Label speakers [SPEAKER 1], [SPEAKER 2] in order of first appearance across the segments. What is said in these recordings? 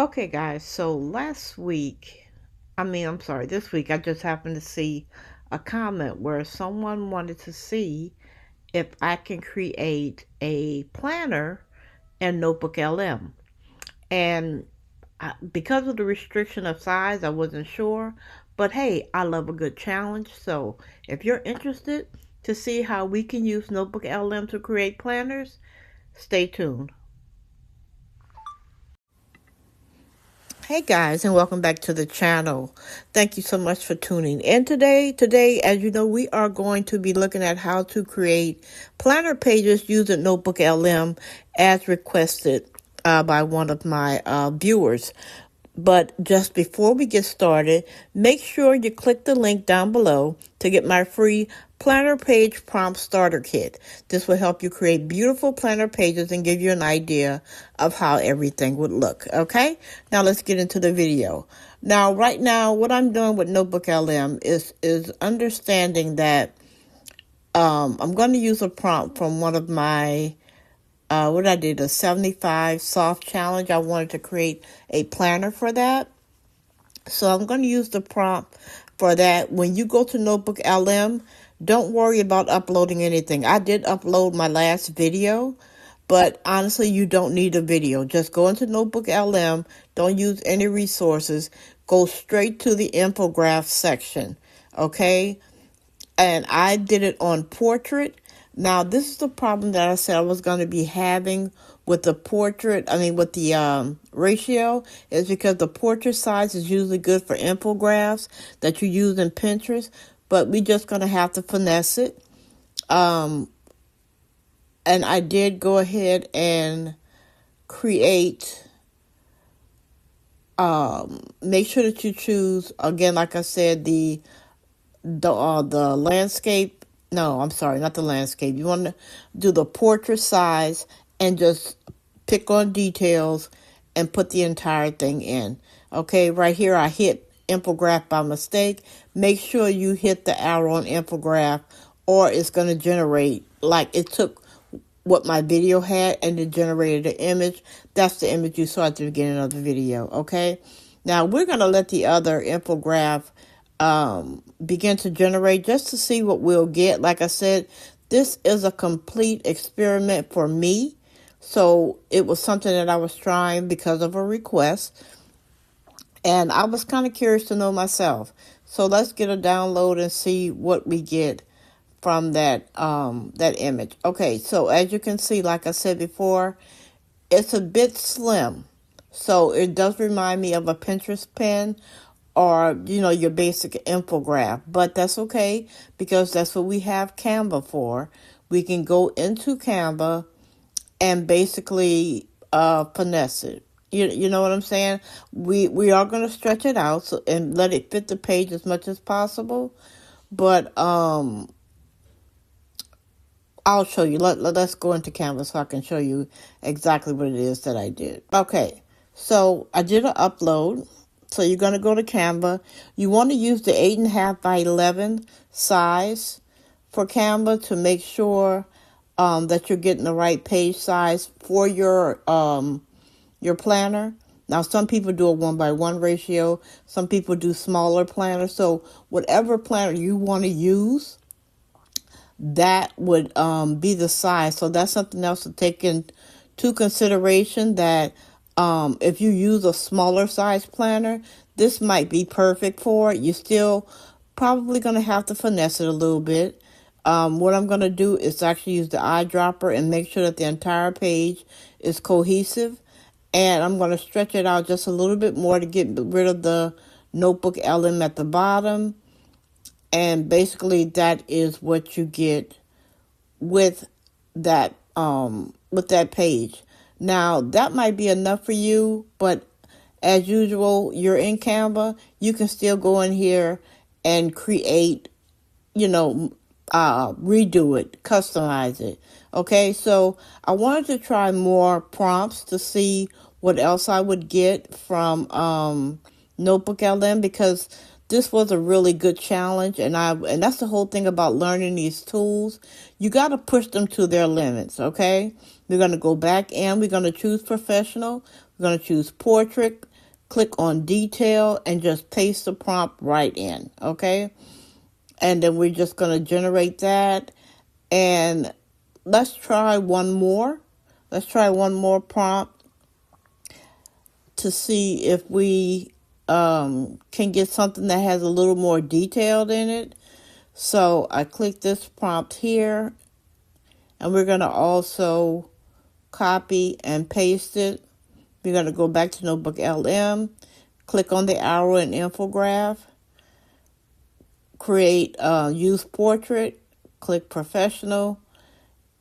[SPEAKER 1] Okay, guys, so this week, I just happened to see a comment where someone wanted to see if I can create a planner in NotebookLM. And because of the restriction of size, I wasn't sure. But hey, I love a good challenge. So if you're interested to see how we can use NotebookLM to create planners, stay tuned. Hey guys, and welcome back to the channel. Thank you so much for tuning in today. Today, as you know, we are going to be looking at how to create planner pages using NotebookLM as requested by one of my viewers. But just before we get started, make sure you click the link down below to get my free planner page prompt starter kit. This will help you create beautiful planner pages and give you an idea of how everything would look. Okay, now let's get into the video. Now, right now, what I'm doing with NotebookLM is understanding that I'm going to use a prompt from one of my what I did, a 75 soft challenge. I wanted to create a planner for that. So I'm going to use the prompt for that. When you go to NotebookLM, don't worry about uploading anything. I did upload my last video, but honestly, you don't need a video. Just go into NotebookLM. Don't use any resources. Go straight to the infograph section. Okay? And I did it on portrait. Now, this is the problem that I said I was going to be having with the with the ratio, is because the portrait size is usually good for infographics that you use in Pinterest, but we're just going to have to finesse it. And I did go ahead and create, make sure that you choose, again, like I said, the landscape. No, I'm sorry, not the landscape. You want to do the portrait size and just pick on details and put the entire thing in. Okay, right here I hit infograph by mistake. Make sure you hit the arrow on infograph, or it's going to generate, like it took what my video had and it generated an image. That's the image you saw at the beginning of the video. Okay, now we're going to let the other infograph begin to generate just to see what we'll get. Like I said, this is a complete experiment for me. So it was something that I was trying because of a request. And I was kind of curious to know myself. So let's get a download and see what we get from that image. Okay, so as you can see, like I said before, it's a bit slim. So it does remind me of a Pinterest pin, or, your basic infograph. But that's okay, because that's what we have Canva for. We can go into Canva and basically finesse it. You know what I'm saying? We are going to stretch it out and let it fit the page as much as possible. But I'll show you. Let's go into Canva so I can show you exactly what it is that I did. Okay, so I did an upload. So you're going to go to Canva. You want to use the 8.5 by 11 size for Canva to make sure that you're getting the right page size for your planner. Now, some people do a 1:1 ratio. Some people do smaller planners. So whatever planner you want to use, that would be the size. So that's something else to take into consideration, that if you use a smaller size planner, this might be perfect for it. You're still probably going to have to finesse it a little bit. What I'm going to do is actually use the eyedropper and make sure that the entire page is cohesive. And I'm going to stretch it out just a little bit more to get rid of the NotebookLM at the bottom. And basically that is what you get with that page. Now, that might be enough for you, but as usual, you're in Canva. You can still go in here and create, redo it, customize it. Okay, so I wanted to try more prompts to see what else I would get from NotebookLM, because this was a really good challenge, and that's the whole thing about learning these tools. You got to push them to their limits, okay? We're going to go back in. We're going to choose professional. We're going to choose portrait. click on detail and just paste the prompt right in, okay? And then we're just going to generate that. And let's try one more. Let's try one more prompt to see if we can get something that has a little more detailed in it. So I click this prompt here, and we're going to also copy and paste it. We're going to go back to NotebookLM, click on the arrow and infograph, create use portrait, click professional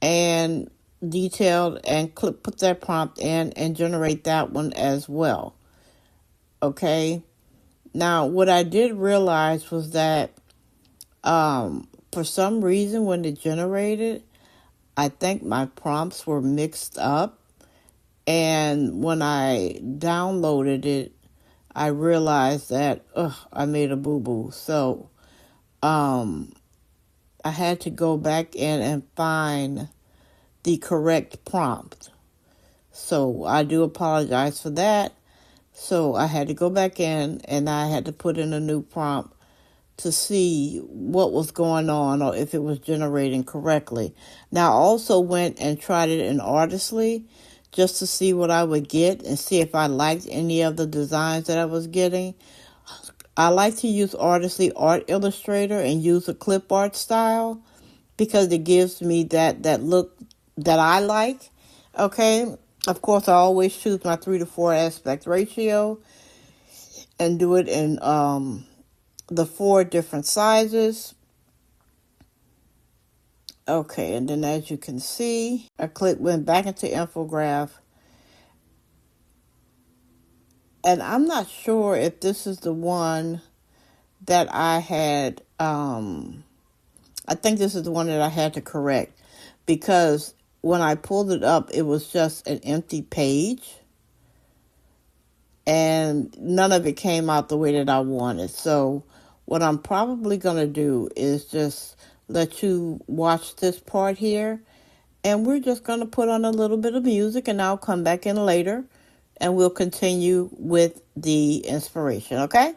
[SPEAKER 1] and detailed, and put that prompt in and generate that one as well. Okay. Now, what I did realize was that for some reason when it generated, I think my prompts were mixed up. And when I downloaded it, I realized that I made a boo-boo. So I had to go back in and find the correct prompt. So I do apologize for that. So I had to go back in and I had to put in a new prompt to see what was going on or if it was generating correctly. Now I also went and tried it in Artistly just to see what I would get and see if I liked any of the designs that I was getting. I like to use Artistly Art Illustrator and use a clip art style because it gives me that look that I like. Okay. Of course, I always choose my 3:4 aspect ratio and do it in the 4 different sizes. Okay, and then as you can see, I went back into infograph. And I'm not sure if this is the one that I had, I think this is the one that I had to correct. Because when I pulled it up, it was just an empty page. And none of it came out the way that I wanted. So what I'm probably going to do is just let you watch this part here. And we're just going to put on a little bit of music, and I'll come back in later and we'll continue with the inspiration, okay?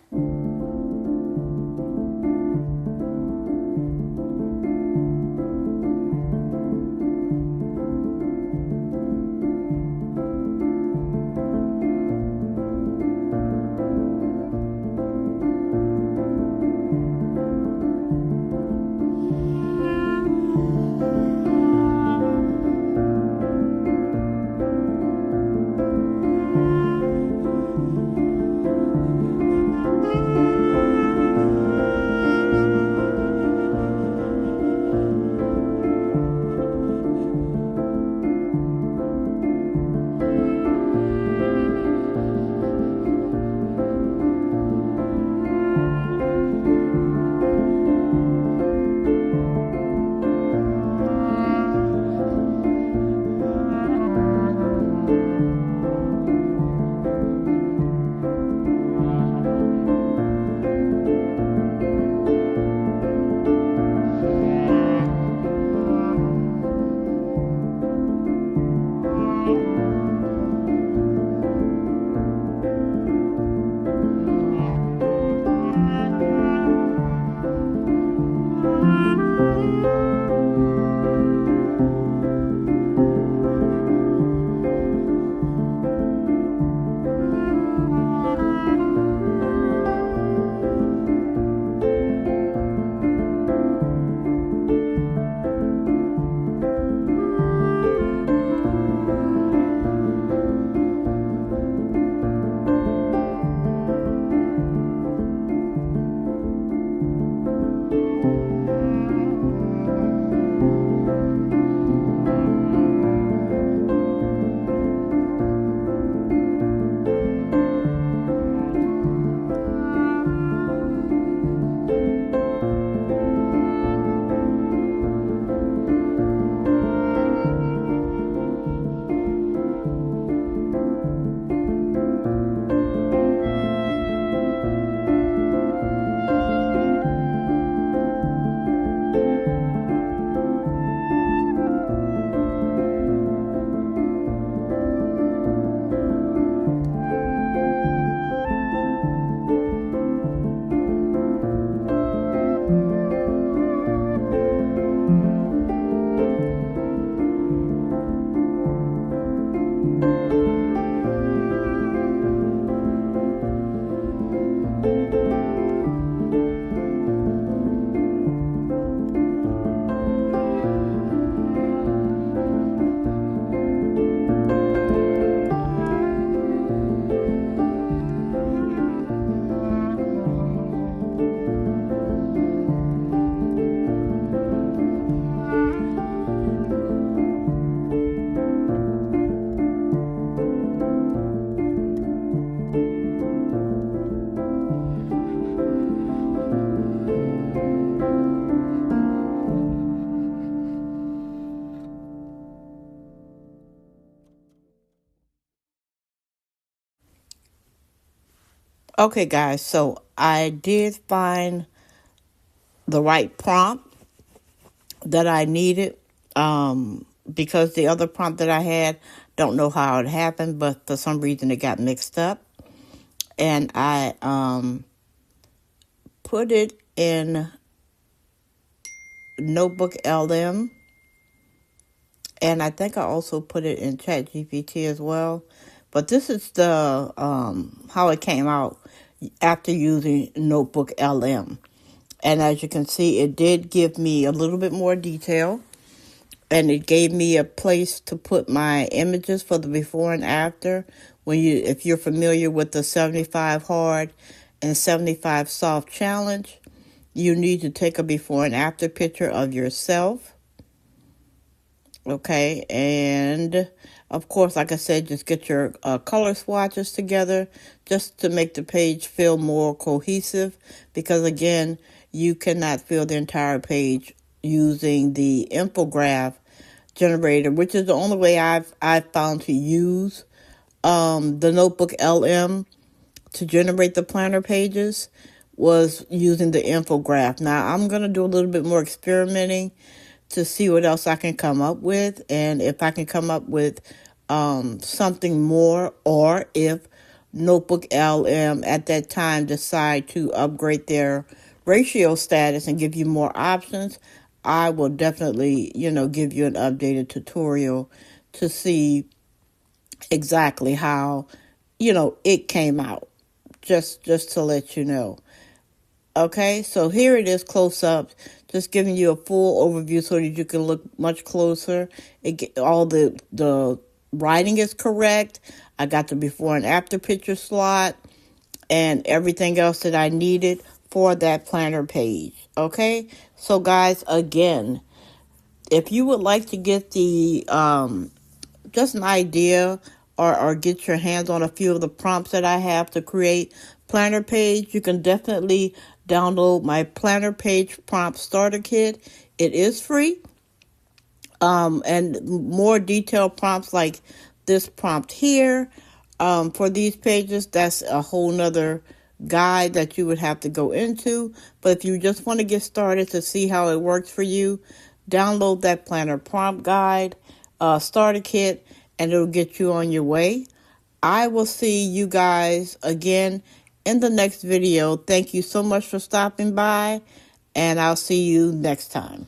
[SPEAKER 1] Okay, guys, so I did find the right prompt that I needed, because the other prompt that I had, don't know how it happened, but for some reason it got mixed up. And I put it in NotebookLM, and I think I also put it in ChatGPT as well. But this is the how it came out after using NotebookLM. And as you can see, it did give me a little bit more detail, and it gave me a place to put my images for the before and after. If you're familiar with the 75 hard and 75 soft challenge, you need to take a before and after picture of yourself. Okay, and of course, like I said, just get your color swatches together just to make the page feel more cohesive, because again, you cannot fill the entire page using the infograph generator, which is the only way I've found to use the NotebookLM to generate the planner pages, was using the infograph. Now I'm going to do a little bit more experimenting to see what else I can come up with, and if I can come up with something more, or if NotebookLM at that time decide to upgrade their ratio status and give you more options, I will definitely, give you an updated tutorial to see exactly how, it came out. Just to let you know. Okay, so here it is close up, just giving you a full overview so that you can look much closer. All the writing is correct. I got the before and after picture slot and everything else that I needed for that planner page. Okay, so guys, again, if you would like to get the just an idea, or get your hands on a few of the prompts that I have to create planner page, you can definitely download my planner page prompt starter kit. It is free. And more detailed prompts like this prompt here, for these pages, that's a whole nother guide that you would have to go into. But if you just want to get started to see how it works for you, download that planner prompt guide, starter kit, and it'll get you on your way. I will see you guys again in the next video. Thank you so much for stopping by, and I'll see you next time.